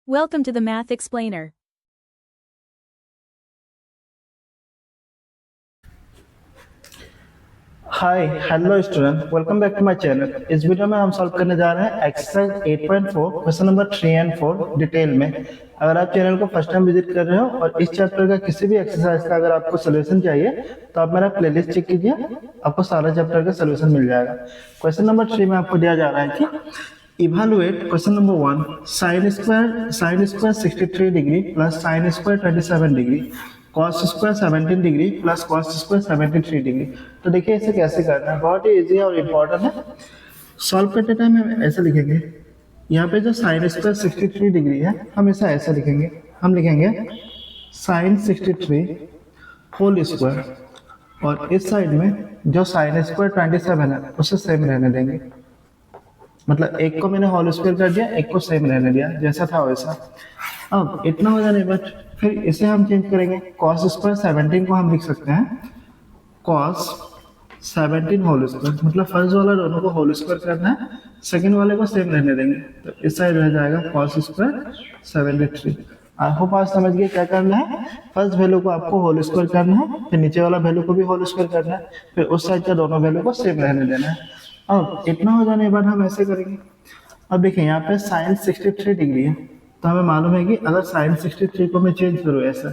Welcome to the Math Explainer. Hi hello student, welcome back to my channel. इस video में हम solve करने जा रहे हैं exercise 8.4 question number 3 and 4 detail में। अगर आप चैनल को फर्स्ट टाइम विजिट कर रहे हो और इस चैप्टर का किसी भी एक्सरसाइज का अगर आपको सोल्यूशन चाहिए तो आप मेरा प्लेलिस्ट चेक कीजिए, आपको सारा चैप्टर का सोल्यूशन मिल जाएगा। क्वेश्चन नंबर 3 में आपको दिया जा रहा है कि evaluate question number 1 sine square 63 degree plus sine square 27 degree cos square 17 degree plus cos square 73 degree. तो देखिए इसे कैसे करना है, बहुत ही इजी और इम्पोर्टेंट है। सॉल्व करते टाइम हम ऐसे लिखेंगे, यहाँ पे जो साइन स्क्वायर 63 डिग्री है हम इसे ऐसे लिखेंगे, हम लिखेंगे साइन 63 होल स्क्वायर और इस साइड में जो साइन स्क्वायर 27 है उसे सेम रहने देंगे। मतलब एक को मैंने होल स्क्वायर कर दिया, एक को सेम रहने दिया, जैसा था वैसा। अब इतना हो जाने बाद फिर इसे हम चेंज करेंगे, कॉस स्क्वायर 17 को हम लिख सकते हैं कॉस 17 होल स्क्वायर। मतलब फर्स्ट वाला दोनों को होल स्क्वायर करना है, सेकंड वाले को सेम रहने देंगे, तो इस साइड रह जाएगा कॉस स्क्वायर 73। आई होप आप समझ गए क्या करना है। फर्स्ट वैल्यू को आपको होल स्क्वायर करना है, फिर नीचे वाला वैल्यू को भी होल स्क्वायर करना है, फिर उस साइड का दोनों वैल्यू को सेम रहने देना है। अब इतना हो जाने के बाद हम ऐसे करेंगे। अब देखिए यहाँ पे साइन 63 डिग्री है, तो हमें मालूम है कि अगर साइन 63 को मैं चेंज करूँ ऐसा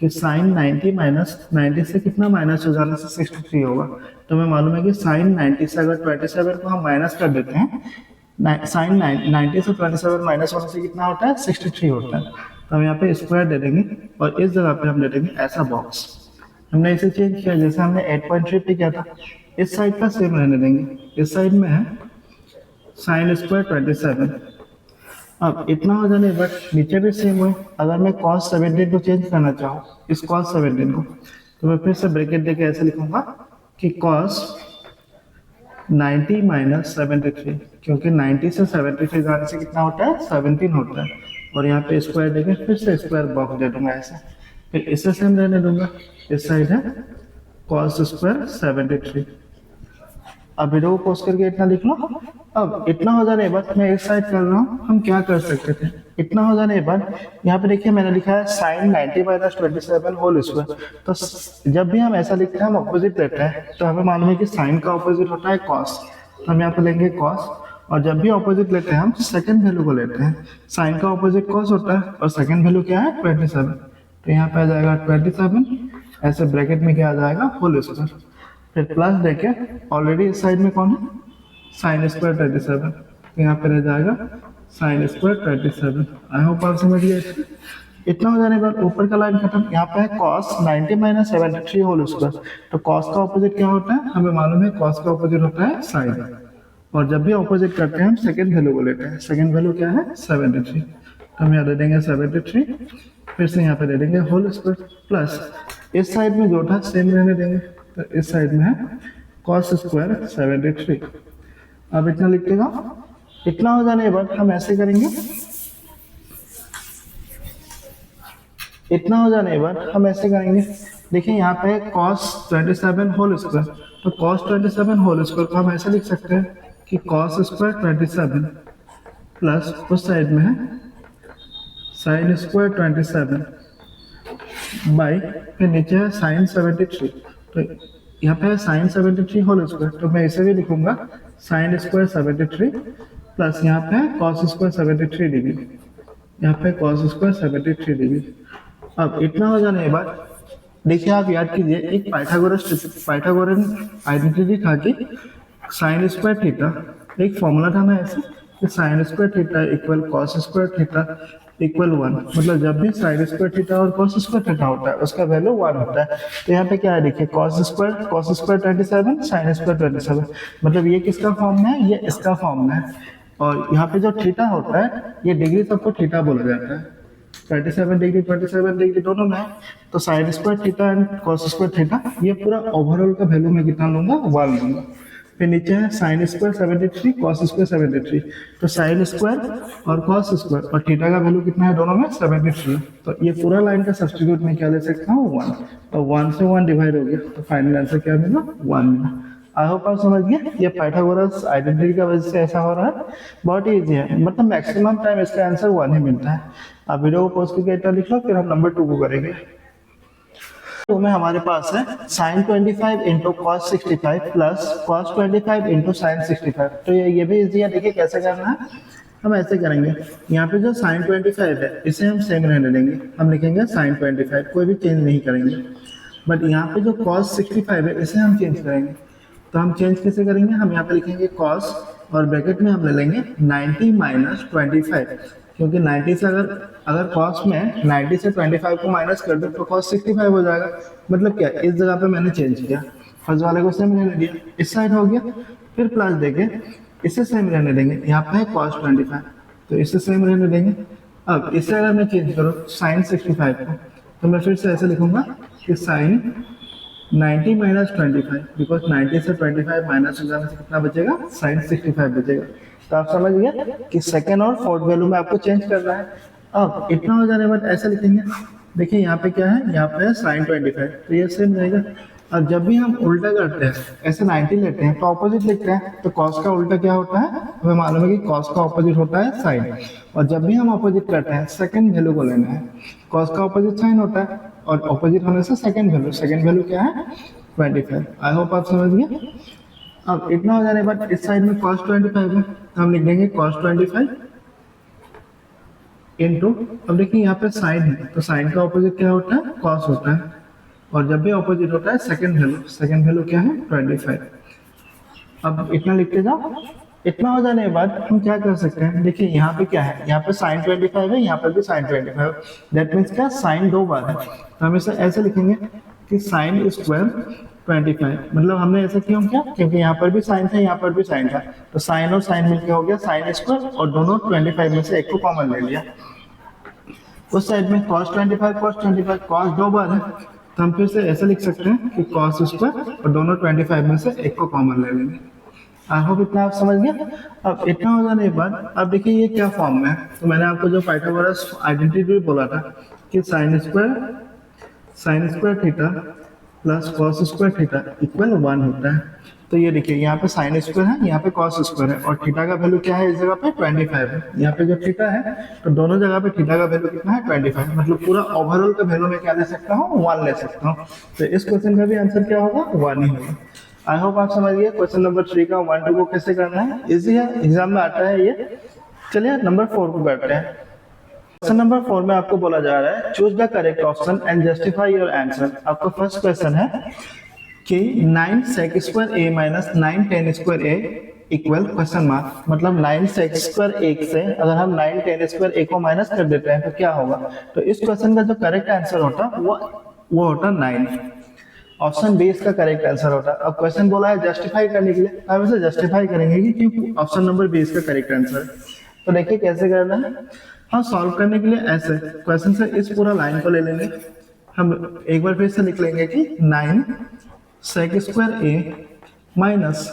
कि साइन 90 माइनस 90 से कितना माइनस हो जाने से 63 होगा, तो हमें मालूम है कि साइन 90 से अगर 27 को हम माइनस कर देते हैं, साइन 90 से 27 माइनस होने से कितना होता है 63 होता है। तो हम यहाँ पे स्क्वायर दे देंगे और इस जगह पे हम दे देंगे ऐसा बॉक्स। हमने इसे चेंज किया जैसे हमने 8.3 पे किया था, इस साइड का सेम रहने देंगे। इस साइड में है साइन स्क्वायर 27। अब इतना हो जाने बट नीचे भी सेम हुए। अगर मैं cos 17 को चेंज करना चाहूँ इस cos 17 को, तो मैं फिर से ब्रैकेट देके ऐसे लिखूंगा कि cos 90 माइनस 73, क्योंकि 90 से 73 जाने से कितना होता है 17 होता है। और यहाँ पे स्क्वायर देके फिर से स्क्वायर बॉक्स दे दूंगा ऐसे, फिर इसे सेम रहने दूंगा। इस साइड है cos स्क्वायर 73। अब वीडियो को पोस्ट करके इतना लिख लो। अब इतना हो जाने के बाद मैं एक साइड कर रहा हूँ, हम क्या कर सकते थे। इतना हो जाने के बाद यहाँ पे देखिए मैंने लिखा है साइन 90 माइनस 27 होल स्क्वायर। तो जब भी हम ऐसा लिखते हैं हम अपोजिट लेते हैं, तो हमें मालूम है कि साइन का अपोजिट होता है कॉस, तो हम यहाँ पे लेंगे कॉस। और जब भी अपोजिट लेते हैं हम सेकेंड वैल्यू को लेते हैं, साइन का अपोजिट कॉस होता है और सेकेंड वैल्यू क्या है 27, तो यहाँ पे आ जाएगा 27, ऐसे ब्रैकेट में क्या आ जाएगा होल स्क्वायर, फिर प्लस देके ऑलरेडी इस साइड में कौन है साइन स्क्वायर 27, तो यहाँ पे रह जाएगा साइन स्क्वायर 27। आई होप आप समझ गए। इतना हो जाने के बाद ऊपर का लाइन खत्म। यहाँ पे है cos 90 माइनस 73 होल स्क्वायर, तो cos का ऑपोजिट क्या होता है हमें मालूम है, cos का ऑपोजिट होता है साइन। और जब भी ऑपोजिट करते हैं हम सेकेंड वैल्यू को लेते हैं, सेकेंड वैल्यू क्या है 73, तो हम यहाँ दे देंगे 73, फिर से यहाँ पे दे देंगे होल स्क्वायर प्लस इस साइड में जो था सेम रहने देंगे, तो इस साइड में है cos स्क्वायर 73। अब इतना लिख देगा। इतना हो जाने के बाद हम ऐसे करेंगे, इतना हो जाने के बाद हम ऐसे करेंगे। देखिए यहाँ पे cos 27 होल स्क्वायर, तो cos 27 होल स्क्वायर को हम ऐसे लिख सकते हैं कि cos स्क्वायर 27 प्लस उस साइड में है साइन स्क्वायर 27 बाई, फिर नीचे है साइन 73, तो यहाँ पे है साइन 73 होल स्क्वायर, तो मैं इसे भी लिखूंगा साइन स्क्वायर 73 प्लस यहाँ पे है कॉस स्क्वायर 73 डिग्री, यहाँ पे कॉस स्क्वायर 73 डिग्री। अब इतना हो जाने के बाद देखिए आप याद कीजिए एक पाइथागोरन आइडेंटिटी था कि साइन स्क्वायर थीटा, एक फॉर्मूला था ना ऐसे कि sign square theta equal cos square theta equal 1। मतलब जब भी साइन स्क्वायर थीटा और कॉस स्क्वायर थीटा होता है उसका वैल्यू 1 होता है। तो यहाँ पे क्या है देखिए कॉस स्क्वायर 27 साइन स्क्वायर 27, मतलब ये किसका फॉर्म में है, ये इसका फॉर्म में है। और यहाँ पे जो थीटा होता है ये डिग्री सबको थीटा बोला जाता है, 27 डिग्री दोनों में है, तो sign square theta and cos square theta ये पूरा ओवरऑल का वैल्यू मैं कितना लूंगा 1 लूंगा। फिर नीचे है साइन स्क्वायर 73 कॉस स्क्वायर 73, तो साइन स्क्वायर और कॉस स्क्वायर और थीटा का वैल्यू कितना है दोनों में 73, तो ये पूरा लाइन का सब्स्टिट्यूट मैं क्या ले सकता हूँ 1, और 1 से 1 डिवाइड हो गया, तो फाइनल आंसर क्या मिला 1 मिला। आई होप आप समझ गए। ये पाइथागोरस आइडेंटिटी का वजह से ऐसा हो रहा है। बहुत ही इजी है, मतलब मैक्सिमम टाइम इसका आंसर 1 ही मिलता है। आप वीडियो को पॉज करके इतना लिख लो, फिर हम नंबर 2 को करेंगे। तो में हमारे पास है sin 25 into cos 65 plus cos 25 into sine 65। तो ये भी इजी है। देखिए कैसे करना है, हम ऐसे करेंगे। यहाँ पे जो sin 25 है इसे हम सेम रहने देंगे, हम लिखेंगे sin 25, कोई भी चेंज नहीं करेंगे। बट यहाँ पे जो cos 65 है इसे हम चेंज करेंगे। तो हम चेंज कैसे करेंगे, हम यहाँ पे लिखेंगे cos और ब्रैकेट में हम ले लेंगे 90 माइनस 25, क्योंकि 90 से अगर cos में 90 से 25 को माइनस कर दो तो cos 65 हो जाएगा। मतलब क्या, इस जगह पे मैंने चेंज किया, फर्स्ट वाले को सेम रहने दिया, इस साइड हो गया, फिर प्लस देके इसे सेम रहने देंगे। यहाँ पे है cos 25, तो इसे सेम रहने देंगे। अब इसे अगर मैं चेंज करूँ sin 65 को, तो मैं फिर से ऐसे लिखूंगा कि sin 90 माइनस 25, बिकॉज 90 से 25 माइनस हो जाने से कितना बचेगा, sin 65 बचेगा। तो आप समझ गए कि सेकेंड और फोर्थ वैल्यू में आपको चेंज करना है। अब इतना हो जाने के बाद ऐसे लिखेंगे, देखिए यहाँ पे क्या है, यहाँ पे है sin 25, तो ये सेम रहेगा। और जब भी हम उल्टा करते हैं, ऐसे 90 लेते हैं तो ऑपोजिट लिखते हैं, तो cos का उल्टा क्या होता है, हमें मालूम है कि cos का ऑपोजिट होता है sin। और जब भी हम ऑपोजिट करते हैं सेकंड वैल्यू को लेना है, cos का ऑपोजिट sin होता है, और ऑपोजिट होने से सेकंड वैल्यू क्या है, 25। आई होप आप समझ गए। अब इतना हो जाने के बाद इस साइड में cos 25 है, तो हम लिख देंगे cos 25 इंटू, अब देखिए यहाँ पे sin है, तो sin का ऑपोजिट क्या होता है, cos होता है। और जब भी ऑपोजिट होता है सेकंड वैल्यू क्या है, 25। अब इतना लिखते जाओ। इतना हो जाने के बाद हम क्या कर सकते हैं, देखिए यहाँ पे क्या है, यहाँ पे sin 25 है, यहाँ पर भी sin 25, दैट मीन्स क्या, sin 2 बार है। तो हम इसे ऐसे लिखेंगे कि sin स्क्वायर 25, मतलब हमने ऐसा क्यों किया, क्योंकि यहाँ पर भी sin था, यहाँ पर भी sin था, तो sin और sin मिलके हो गया sin स्क्वायर, और दोनों 25 में से एक को कॉमन ले लिया। उस साइड में cos 25 cos 2 बार है, तो हम फिर से ऐसे लिख सकते हैं कि cos स्क्वायर, और दोनों 25 में से एक को कॉमन ले लेंगे। आई होप इतना आप समझ गए। अब इतना हो जाने के बाद अब देखिए ये क्या फॉर्म में है, तो मैंने आपको जो पाइथागोरस आइडेंटिटी बोला था कि sin square theta plus cos square theta equal 1 होता है। तो ये देखिए यहाँ पे sin स्क्वायर है, यहाँ पे cos स्क्वायर है, और थीटा का वैल्यू क्या है, इस जगह पे 25 है। यहाँ पे जो थीटा है, तो दोनों जगह पे थीटा का वैल्यू कितना है, 25, मतलब पूरा ओवरऑल का वैल्यू में क्या ले सकता हूँ, 1 ले सकता हूँ। तो इस क्वेश्चन का भी आंसर क्या होगा, 1 ही होगा। आई होप आप समझ गए क्वेश्चन नंबर 3 का 1 2 को कैसे करना है, इजी है, एग्जाम में आता है ये। चलिए नंबर 4 को करते हैं। क्वेश्चन नंबर 4 में आपको बोला जा रहा है choose the correct option and justify your answer. आपका फर्स्ट क्वेश्चन है कि 9 sec square a minus 9 tan square a equal question mark, मतलब 9 sec स्क्वायर 1 से अगर हम 9 tan स्क्वायर a को माइनस कर देते हैं तो क्या होगा। तो इस क्वेश्चन का जो करेक्ट आंसर होता वो होता 9, ऑप्शन बी इसका करेक्ट आंसर होता। अब क्वेश्चन बोला है जस्टिफाई करने के लिए, हम इसे जस्टिफाई करेंगे कि क्यों ऑप्शन नंबर बी इसका करेक्ट आंसर है। तो देखिए कैसे करना है, हम सॉल्व करने के लिए ऐसे क्वेश्चन से इस पूरा लाइन को ले लेंगे, हम एक बार फिर से लिख लेंगे कि 9 sec square a minus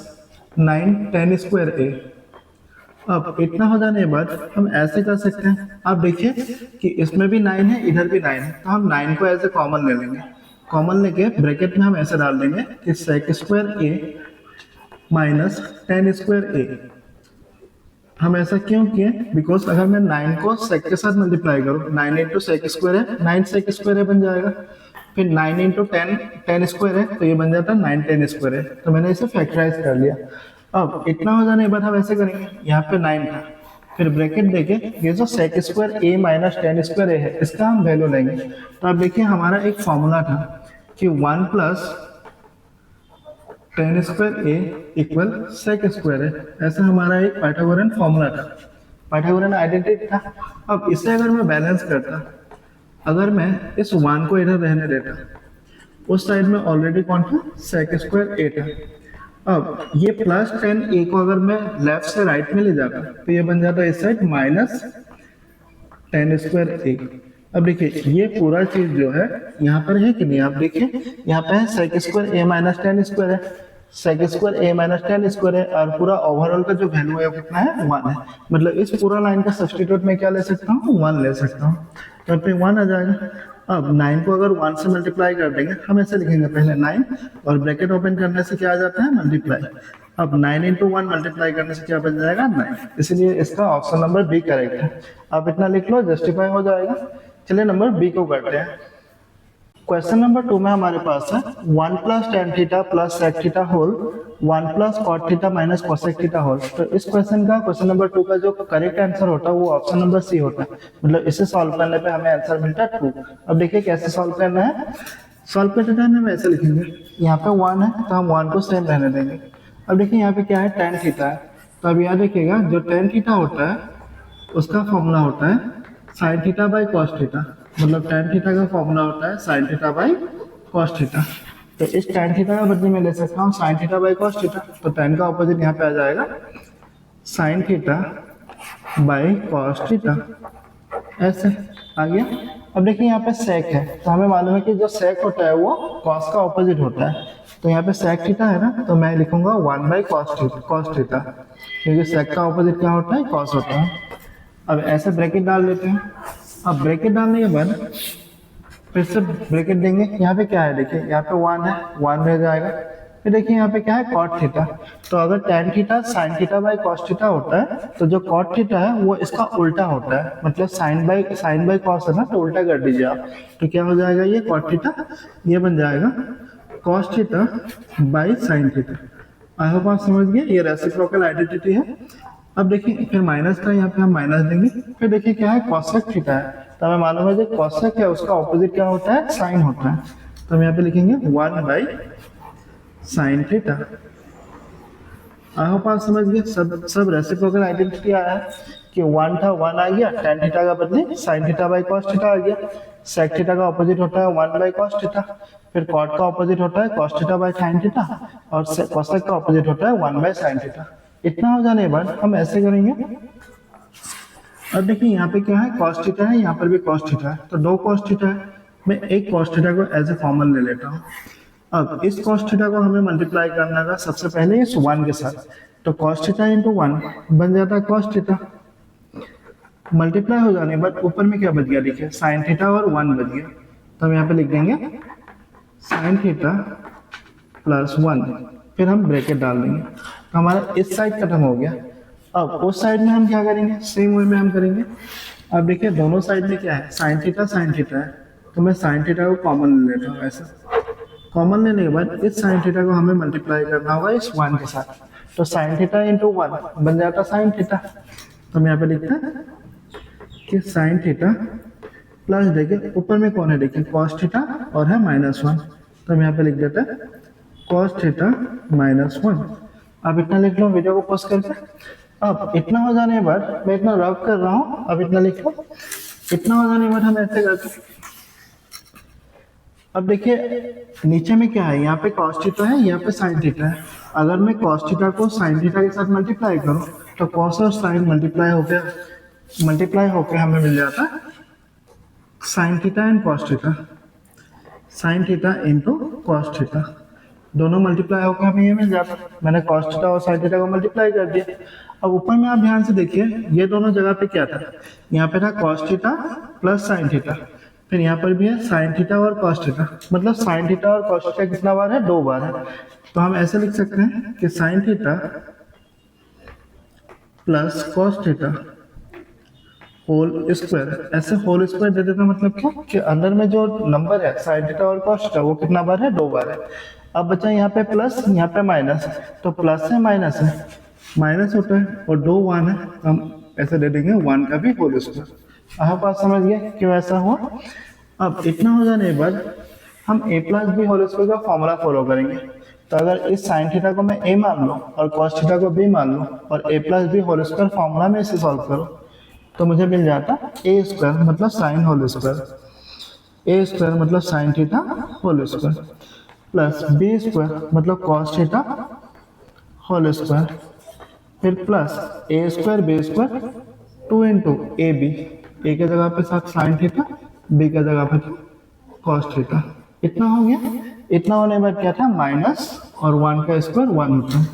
9 tan square a। अब इतना हो जाने के बाद हम ऐसे कर सकते हैं, आप देखिए कि इसमें भी 9 है, इधर भी 9 है, तो हम 9 को ऐसे कॉमन ले लेंगे। कॉमन लेके ब्रैकेट में हम ऐसे डाल देंगे कि sec square a minus tan square a। हम ऐसा क्यों किए, बिकॉज अगर मैं 9 को sec के साथ मल्टीप्लाई करूँ, 9 इंटू सेक स्क्वायर है, 9 sec स्क्वायर है बन जाएगा, फिर 9 इंटू tan स्क्वायर है, तो ये बन जाता है 9 tan स्क्वायर है। तो मैंने इसे फैक्टराइज कर लिया। अब इतना हो जाने के बाद हम ऐसे करेंगे, यहाँ पे 9 था, फिर ब्रैकेट देके ये जो sec square a minus tan square a है इसका हम वैल्यू लेंगे। तो अब देखिए हमारा एक फॉर्मूला था कि 1 plus tan square a equal sec square है, ऐसा हमारा एक पाइथागोरन फॉर्मूला था, पाइथागोरन आइडेंटिटी था। अब इसे अगर मैं बैलेंस करता, अगर मैं इस 1 को इधर रहने देता, उस साइड में ऑलरेडी कौन था, sec स्क्वायर a था। अब ये प्लस tan a को अगर मैं लेफ्ट से राइट में ले जाता तो ये बन जाता इस side minus tan square a। अब देखिए ये पूरा चीज जो है यहाँ पर है कि नहीं, आप देखिए यहाँ पे है sec square a minus tan square है, सेक स्क्वायर ए माइनस टेन स्क्वायर है, और पूरा ओवरऑल का जो वैल्यू है वो कितना है 1 है। मतलब इस पूरा लाइन का सब्स्टिट्यूट मैं क्या ले सकता हूँ 1 ले सकता हूँ, तो पे 1 आ जाएगा। अब 9 को अगर 1 से मल्टीप्लाई कर देंगे, हम ऐसे लिखेंगे पहले 9 और ब्रैकेट ओपन करने से क्या आ जाता है मल्टीप्लाई। अब 9 इंटू 1 मल्टीप्लाई करने से क्या बन जाएगा 9, इसलिए इसका ऑप्शन नंबर बी करेक्ट है। आप इतना लिख लो, जस्टिफाई हो जाएगा। चलिए नंबर बी को करते हैं। क्वेश्चन नंबर 2 में हमारे पास है 1 plus tan theta plus sec theta whole 1 plus cot theta minus cosec theta whole. तो इस क्वेश्चन का क्वेश्चन नंबर 2 का जो करेक्ट आंसर होता है वो ऑप्शन नंबर सी होता है। मतलब इसे सॉल्व करने पे हमें आंसर मिलता है 2। अब देखिए कैसे सॉल्व करना है। सॉल्व करते टाइम हम ऐसे लिखेंगे, यहाँ पे 1 है तो हम 1 को सेम रहने देंगे। अब देखिए यहाँ पे क्या है टेन थीटा है, तो अब याद रखिएगा जो टेन थीटा होता है उसका फॉर्मूला होता है sine theta by cos theta. मतलब टेन थीटा का फॉर्मूला होता है sine theta by cos theta. तो इस टेन थीटा का बदले में ले सकता हूँ sign theta by cos theta. तो टेन का ऑपोजिट यहाँ पे आ जाएगा sign theta by cos theta, ऐसे आ गया। अब देखिए यहाँ पे सेक है, तो हमें मालूम है कि जो सेक होता है वो कॉस का ऑपोजिट होता है। तो यहाँ पे सेक थीटा है ना, तो मैं लिखूंगा 1 बाई कॉस थीटा, क्योंकि सेक का ऑपोजिट क्या होता है कॉस होता है। अब ऐसे ब्रैकेट डाल देते हैं। अब ब्रैकेट डालने के बाद फिर से ब्रैकेट देंगे। यहाँ पे क्या है देखिए, यहाँ पे 1 है, 1 रह जाएगा। फिर देखिए यहाँ पे क्या है कॉट थीटा। तो अगर tan theta sine theta by cos theta होता है, तो जो कॉट थीटा है वो इसका उल्टा होता है। मतलब साइन बाई कॉस है ना, तो उल्टा कर दीजिए आप, तो क्या हो जाएगा ये कॉट थीटा, ये बन जाएगा cos theta by sine theta. I hope आप समझ गए, ये रेसिप्रोकल आइडेंटिटी है। अब देखिए फिर माइनस का यहाँ पे हम माइनस देंगे। फिर देखिए क्या है कॉसेक थीटा है, तो हमें मालूम है जो कॉसेक है उसका ऑपोजिट क्या होता है साइन होता है। तो हम यहाँ पे लिखेंगे 1 by sine theta. I hope आप समझ गए, सब रेसिप्रोकल आइडेंटिटी आया है कि 1 था 1 आ गया, टेन थीटा का बदले sine theta by cos theta आ गया। सेक थीटा का ऑपोजिट होता है 1 बाई कॉस थीटा। फिर कॉट का ऑपोजिट होता है cos theta by sine theta, और कोसेक का ऑपोजिट होता है 1 बाई साइन थीटा। इतना हो जाने के बाद हम ऐसे करेंगे। अब देखिए यहाँ पे क्या है कॉस थीटा है, यहाँ पर भी कॉस थीटा है, तो दो कॉस थीटा है। मैं एक कॉस थीटा को एज ए कॉमन ले लेता हूँ। अब इस कॉस थीटा को हमें मल्टीप्लाई करना था सबसे पहले इस 1 के साथ, तो कॉस थीटा इंटू 1 बन जाता है कॉस थीटा। मल्टीप्लाई हो जाने के बाद ऊपर में क्या बच गया देखिए साइन थीटा और 1 बच गया। तो हम यहाँ पे लिख देंगे साइन थीटा प्लस 1, फिर हम ब्रैकेट डाल देंगे। तो हमारा इस साइड खत्म हो गया। अब उस साइड में हम क्या करेंगे, सेम वे में हम करेंगे। अब देखिए दोनों साइड में क्या है साइन थीटा है, तो मैं साइन थीटा को कॉमन ले लेता हूँ। ऐसा कॉमन लेने के बाद इस साइन थीटा को हमें मल्टीप्लाई करना होगा इस 1 के साथ, तो साइन थीटा इंटू 1 बन जाता साइन थीटा। तो हम यहाँ पे लिखते हैं कि साइन थीटा प्लस देखिए ऊपर में कौन है देखिए कॉस थीटा और है -1, तो हम यहाँ पे लिख देते हैं कॉस थीटा -1। अब इतना लिख लो वीडियो को पॉज करके। अब इतना हो जाने के बाद मैं इतना रब कर रहा हूँ, अब इतना लिख लो। इतना हो जाने के बाद हम ऐसे करते हैं। अब देखिए नीचे में क्या है, यहाँ पे कॉस थीटा है, यहाँ पे साइन थीटा है। अगर मैं कॉस थीटा को साइन थीटा के साथ मल्टीप्लाई करूँ तो कॉस और साइन मल्टीप्लाई होकर हमें मिल जाता है sine theta and cos theta, sine theta into cos theta. दोनों मल्टीप्लाई होकर हमें ये मिल जाता है। मैंने कॉस थीटा और साइन थीटा को मल्टीप्लाई कर दिया। अब ऊपर में आप ध्यान से देखिए ये दोनों जगह पे क्या था, यहाँ पे था cos theta plus sine theta, फिर यहाँ पर भी है साइन थीटा और कॉस थीटा। मतलब साइन थीटा और कॉस थीटा कितना बार है, 2 बार है। तो हम ऐसे लिख सकते हैं कि sine theta plus cos theta whole square. ऐसे होल स्क्वायर दे देते मतलब क्या कि अंदर में जो नंबर है साइन थीटा और कॉस थीटा वो कितना बार है, 2 बार है। अब बचा यहाँ पे प्लस यहाँ पे माइनस, तो प्लस है माइनस होता है और 2 1 है, हम ऐसे दे देंगे 1 का भी होल स्क्वायर। आप बात समझ गए क्यों ऐसा हुआ। अब इतना हो जाने के बाद हम a plus B whole square का फॉर्मूला फॉलो करेंगे। तो अगर इस साइन थीटा को मैं a मान लूँ और कॉस थीटा को b मान लूँ और a plus B whole square formula में इसे सॉल्व करो, तो मुझे मिल जाता a स्क्वायर मतलब sine whole square, a square मतलब sine theta whole square plus b square मतलब कॉस थीटा होल स्क्वायर, फिर plus a square b square 2 into A B, A के जगह पे साथ साइन थीटा, बी के जगह पे कॉस थीटा। इतना हो गया। इतना होने के बाद क्या था, माइनस और 1 का स्क्वायर 1 होता है।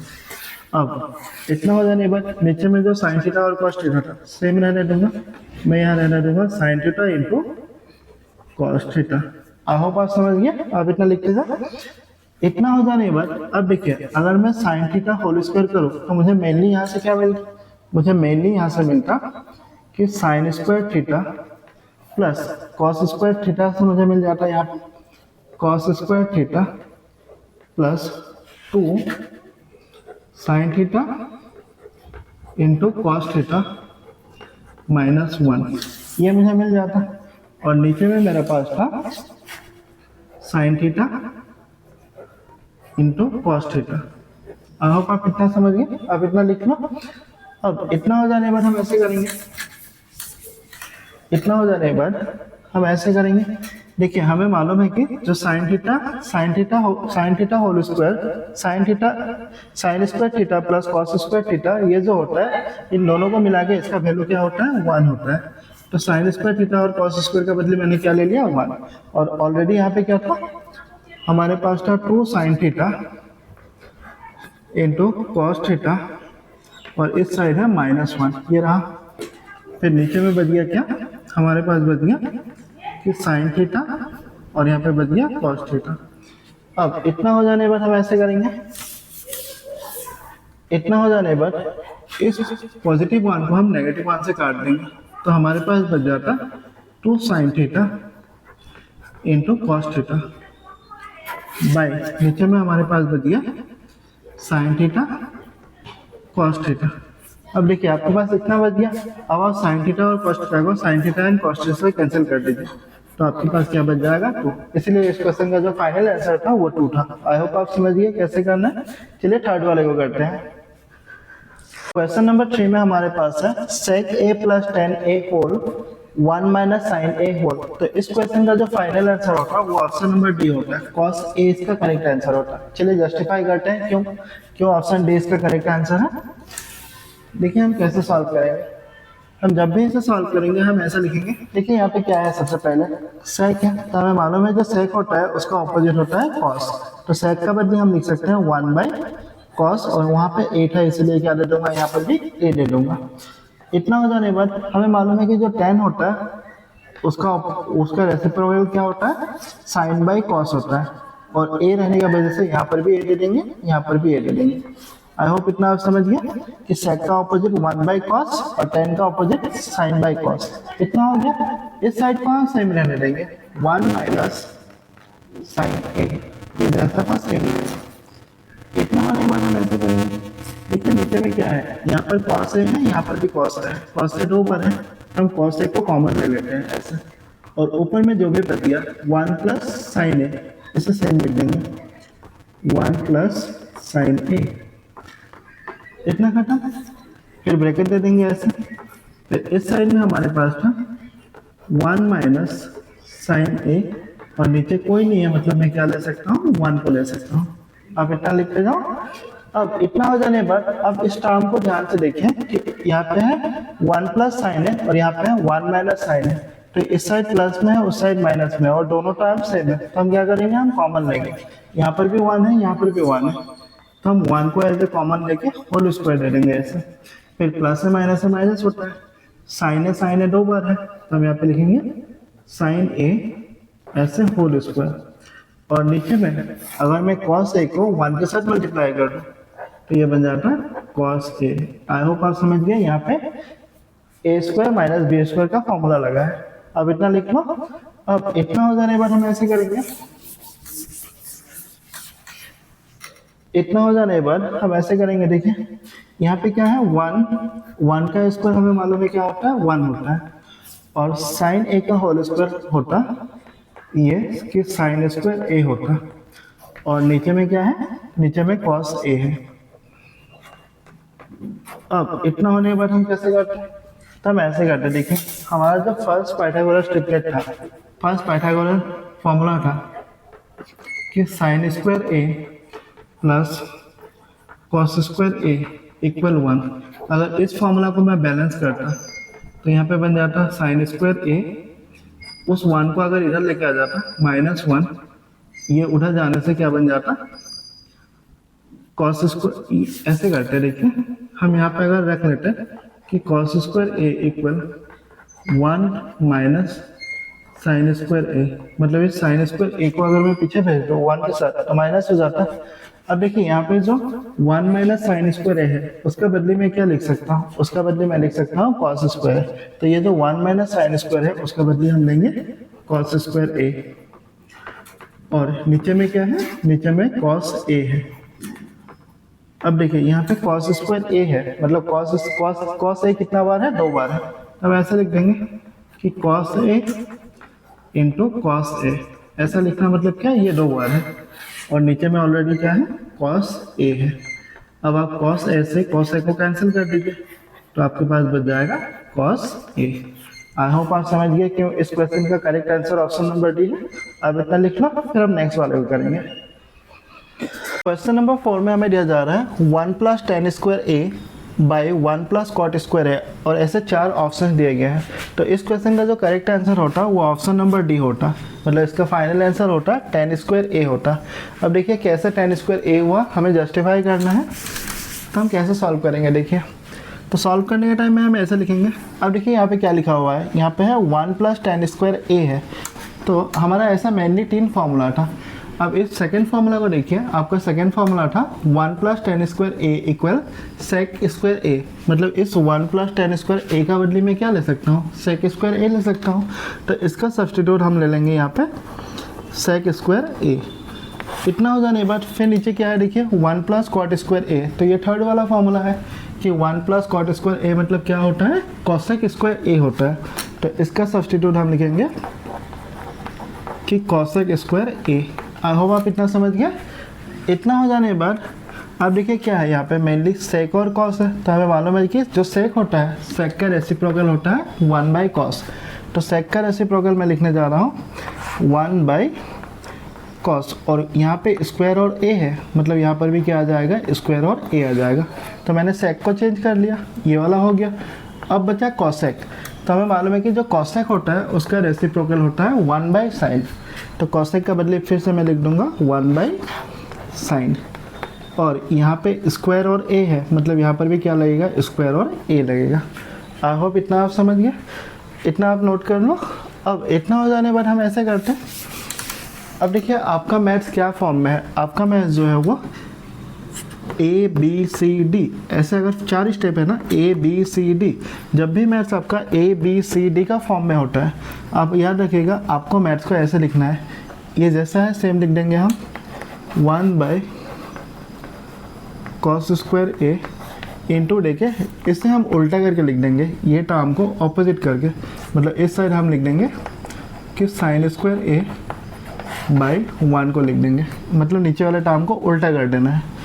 अब इतना हो जाने के बाद नीचे में जो साइन थीटा और कॉस थीटा था सेम रहने दूंगा, मैं यहाँ रहने दूंगा sine theta into cos theta. I hope आप समझ गए। अब इतना लिखते जा। इतना हो जाने के बाद अब देखिए, अगर मैं साइन थीटा होल स्क्वायर करूँ तो मुझे मेनली यहाँ से क्या मिलता, मुझे मेनली यहाँ से मिलता कि sign square theta plus cos square theta से मुझे मिल जाता है यहाँ पे cos square theta plus 2 sine theta into cos theta minus 1, ये मुझे मिल जाता। और नीचे में मेरे पास था sine theta into cos theta. I hope आप इतना समझ गए। अब इतना लिख लो। अब इतना हो जाने के बाद हम ऐसे करेंगे, इतना हो जाने के बाद हम ऐसे करेंगे। देखिए हमें मालूम है कि जो sine theta whole square sine square theta plus cos square theta, ये जो होता है इन दोनों को मिला के इसका वैल्यू क्या होता है, 1 होता है। तो साइन स्क्वायर थीटा और कॉस स्क्वायर के बदले मैंने क्या ले लिया, 1। और ऑलरेडी यहाँ पे क्या था, हमारे पास था 2 sine theta into cos theta और इस साइड है -1, ये रहा। फिर नीचे में बच गया क्या, हमारे पास बच गया कि साइन थीटा और यहाँ पे बच गया कॉस थीटा। अब इतना हो जाने के बाद हम ऐसे करेंगे, इतना हो जाने के बाद इस पॉजिटिव 1 को हम नेगेटिव 1 से काट देंगे, तो हमारे पास बच जाता 2 sine theta into cos theta by नीचे में हमारे पास बच गया साइन थीटा कॉस थीटा। अब देखिए आपके पास इतना बच गया। अब आप साइन थीटा और कॉस थीटा को sine theta and cos theta से कैंसिल कर दीजिए, तो आपके पास क्या बच जाएगा, 2। इसलिए इस क्वेश्चन का जो फाइनल आंसर था वो 2 था। आई होप आप समझ गए कैसे करना है। चलिए थर्ड वाले को करते हैं। क्वेश्चन नंबर 3 में हमारे पास है sec a प्लस 10a होल 1 माइनस साइन a होल। तो इस क्वेश्चन का जो फाइनल आंसर होगा वो ऑप्शन नंबर डी होता है, cos a इसका करेक्ट आंसर होता है। चलिए जस्टिफाई करते हैं क्यों ऑप्शन डी इसका करेक्ट आंसर है। देखिए हम कैसे सॉल्व करेंगे। हम जब भी इसे सॉल्व करेंगे हम ऐसा लिखेंगे। देखिए यहाँ पे क्या है, सबसे पहले sec है, तो हमें मालूम है जो sec होता है उसका ऑपोजिट होता है cos। तो sec का बदले हम लिख सकते हैं 1 बाई cos, और वहाँ पे 8 है इसलिए क्या दे दूंगा, यहाँ पर भी a दे दूंगा। इतना हो जाने के बाद हमें मालूम है कि जो tan होता है उसका रेसिप्रोकल क्या होता है, sin बाई cos होता है, और a रहने की वजह से यहाँ पर भी a दे देंगे, यहाँ पर भी a दे देंगे। आई होप इतना आप समझ गए कि sec का ऑपोजिट 1 बाई cos और tan का ऑपोजिट sin बाई cos। इतना हो गया। इस साइड को हम सेम रहने देंगे, 1 माइनस sin a, ये जैसा था सेम रहेगा। इतना होने के बाद हम ऐसे करेंगे। देखिए नीचे में क्या है, यहाँ पर cos a है, यहाँ पर भी cos a है, cos a 2 ऊपर है, हम cos a को कॉमन ले लेते हैं ऐसे, और ऊपर में जो भी बच गया 1 प्लस sin a, इसे सेम लिख देंगे, 1 प्लस sin a। इतना खत्म। फिर ब्रैकेट दे देंगे ऐसे। फिर इस साइड में हमारे पास था 1 माइनस साइन a, और नीचे कोई नहीं है, मतलब मैं क्या ले सकता हूँ, 1 को ले सकता हूँ। आप इतना लिखते जाओ। अब इतना हो जाने के बाद अब इस टर्म को ध्यान से देखें कि यहाँ पे है 1 प्लस साइन है और यहाँ पे है 1 माइनस साइन है। तो इस साइड प्लस में है, उस साइड माइनस में, और दोनों टर्म सेम है, तो हम क्या करेंगे, हम कॉमन लेंगे। यहाँ पर भी 1 है, यहाँ पर भी 1 है, तो हम 1 को एज ए कॉमन लेके होल स्क्वायर दे देंगे ऐसे। फिर प्लस है माइनस होता है, साइन है 2 बार है, तो हम यहाँ पे लिखेंगे साइन a ऐसे होल स्क्वायर। और नीचे में अगर मैं cos a को 1 के साथ मल्टीप्लाई कर दूं तो ये बन जाता है cos a। आई होप आप समझ गए। यहाँ पे a square minus B square का फॉर्मूला लगा है। अब इतना लिख लो। अब इतना हो जाने के बाद हम ऐसे करेंगे। इतना हो जाने के बाद हम ऐसे करेंगे। देखिए यहाँ पे क्या है, 1 का स्क्वायर हमें मालूम है क्या होता है, 1 होता है, और साइन a का होल स्क्वायर होता ये कि साइन स्क्वायर a होता, और नीचे में क्या है, नीचे में cos a है। अब इतना होने के बाद हम कैसे करते हैं, तो हम ऐसे करते हैं। देखिए हमारा जो फर्स्ट पाइथागोरस ट्रिपलेट था, फर्स्ट पाइथागोरस फॉर्मूला था कि sine square a plus cos square a equal 1। अगर इस फॉर्मूला को मैं बैलेंस करता तो यहाँ पे बन जाता साइन स्क्वायर a, उस 1 को अगर इधर लेके आ जाता -1, ये उधर जाने से क्या बन जाता, कॉस स्क्वायर, ऐसे करते देखिए हम यहाँ पे अगर रख लेते कि कॉस स्क्वायर ए इक्वल 1 माइनस साइन स्क्वायर ए, मतलब इस साइन स्क्वायर ए को अगर मैं पीछे भेज दूँ 1 के साथ तो माइनस हो जाता। अब देखिए यहाँ पे जो 1 माइनस साइन स्क्वायर ए है उसके बदले में क्या लिख सकता हूँ, उसका बदले मैं लिख सकता हूँ कॉस स्क्वायर। तो ये जो 1 माइनस साइन स्क्वायर है उसके बदले हम लेंगे कॉस स्क्वायर ए, और नीचे में क्या है, नीचे में कॉस ए है। अब देखिए यहाँ पे कॉस स्क्वायर ए है, मतलब कॉस ए कितना बार है, 2 बार है। अब ऐसा लिख देंगे कि cos A into cos A, ऐसा लिखना मतलब क्या, ये 2 बार है, और नीचे में ऑलरेडी क्या है, कॉस ए है। अब आप कॉस ए से कॉस ए को कैंसिल कर दीजिए तो आपके पास बच जाएगा कॉस ए। आई होप आप समझ गए कि इस क्वेश्चन का correct answer option number D है। अब इतना लिख लो, फिर हम नेक्स्ट वाले को करेंगे। क्वेश्चन नंबर 4 में हमें दिया जा रहा है 1 plus tan square A by 1 plus cot square है, और ऐसे 4 ऑप्शन दिए गए हैं। तो इस क्वेश्चन का जो करेक्ट आंसर होता वो ऑप्शन नंबर डी होता, मतलब इसका फाइनल आंसर होता टेन स्क्वायर ए होता। अब देखिए कैसे टेन स्क्वायर ए हुआ, हमें जस्टिफाई करना है, तो हम कैसे सॉल्व करेंगे। देखिए तो सॉल्व करने के टाइम में हम ऐसे लिखेंगे। अब देखिए यहाँ पे क्या लिखा हुआ है, यहाँ पे है 1 प्लस टेन स्क्वायर ए है, तो हमारा ऐसा मेनली 3 फार्मूला था। अब इस सेकंड फार्मूला को देखिए, आपका सेकंड फार्मूला था 1 प्लस टेन स्क्वायर ए इक्वल सेक स्क्वायर ए, मतलब इस 1 प्लस टेन स्क्वायर ए का बदले में क्या ले सकता हूँ, सेक स्क्वायर ए ले सकता हूँ। तो इसका सब्स्टिट्यूट हम ले लेंगे यहाँ पे सेक स्क्वायर ए। इतना हो जाने के बाद फिर नीचे क्या है, देखिए 1 प्लस कॉट स्क्वायर ए, तो ये थर्ड वाला फार्मूला है कि 1 प्लस कॉट स्क्वायर ए मतलब क्या होता है, कॉसेक स्क्वायर ए होता है। तो इसका सब्स्टिट्यूट हम लिखेंगे कि cosec square A. I hope आप इतना समझ गए। इतना हो जाने के बाद अब देखिए क्या है, यहाँ पे मेनली सेक और कॉस है, तो हमें मालूम है कि जो सेक होता है, सेक का रेसिप्रोकल होता है 1 बाई कॉस। तो सेक का रेसिप्रोकल मैं लिखने जा रहा हूँ 1 बाई कॉस, और यहाँ पे स्क्वायर और ए है, मतलब यहाँ पर भी क्या आ जाएगा, स्क्वायर और ए आ जाएगा। तो मैंने सेक को चेंज कर लिया, ये वाला हो गया। अब बचा कॉसेक, तो हमें मालूम है कि जो कॉसेक होता है उसका रेसिप्रोकल होता है 1 बाई साइन। तो कॉसेक का बदले फिर से मैं लिख दूंगा 1 बाई साइन, और यहाँ पे स्क्वायर और ए है, मतलब यहाँ पर भी क्या लगेगा, स्क्वायर और ए लगेगा। आई होप इतना आप समझ गए, इतना आप नोट कर लो। अब इतना हो जाने के बाद हम ऐसे करते हैं। अब देखिए आपका मैथ्स क्या फॉर्म में है, आपका मैथ्स जो है वो ए बी सी डी, ऐसे अगर 4 स्टेप है ना, ए बी सी डी, जब भी मैथ्स आपका ए बी सी डी का फॉर्म में होता है, आप याद रखिएगा आपको मैथ्स को ऐसे लिखना है, ये जैसा है सेम लिख देंगे हम 1 by cos square A into देके, इसे हम उल्टा करके लिख देंगे, ये टर्म को ऑपोजिट करके, मतलब इस साइड हम लिख देंगे कि साइन स्क्वायर ए बाई 1 को लिख देंगे, मतलब नीचे वाले टर्म को उल्टा कर देना है।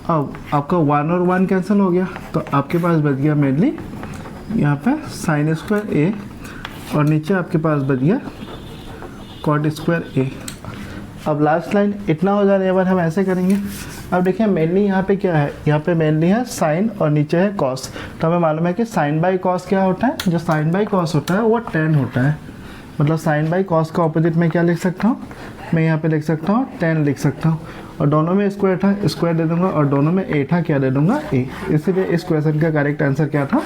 अब आपका 1 और 1 कैंसिल हो गया, तो आपके पास बच गया मेनली यहाँ पे साइन स्क्वायर ए, और नीचे आपके पास बच गया कॉट स्क्वायर ए। अब लास्ट लाइन इतना हो जाने के बाद हम ऐसे करेंगे। अब देखिए मेनली यहाँ पे क्या है, यहाँ पे मेनली है साइन और नीचे है कॉस। तो हमें मालूम है कि साइन बाई कॉस क्या होता है, जो साइन बाई कॉस होता है वो tan होता है, मतलब साइन बाई कॉस का ऑपोजिट में क्या लिख सकता हूँ, मैं यहाँ पे लिख सकता हूँ tan लिख सकता हूँ, और दोनों में स्क्वायर था स्क्वायर दे दूंगा, और दोनों में ए था क्या दे दूंगा, ए। इसीलिए इस क्वेश्चन का करेक्ट आंसर क्या था,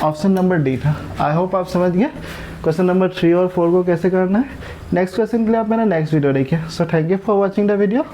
ऑप्शन नंबर डी था। आई होप आप समझ गए क्वेश्चन नंबर 3 और 4 को कैसे करना है। नेक्स्ट क्वेश्चन के लिए आप मेरा नेक्स्ट वीडियो देखिए। So thank you for watching the video.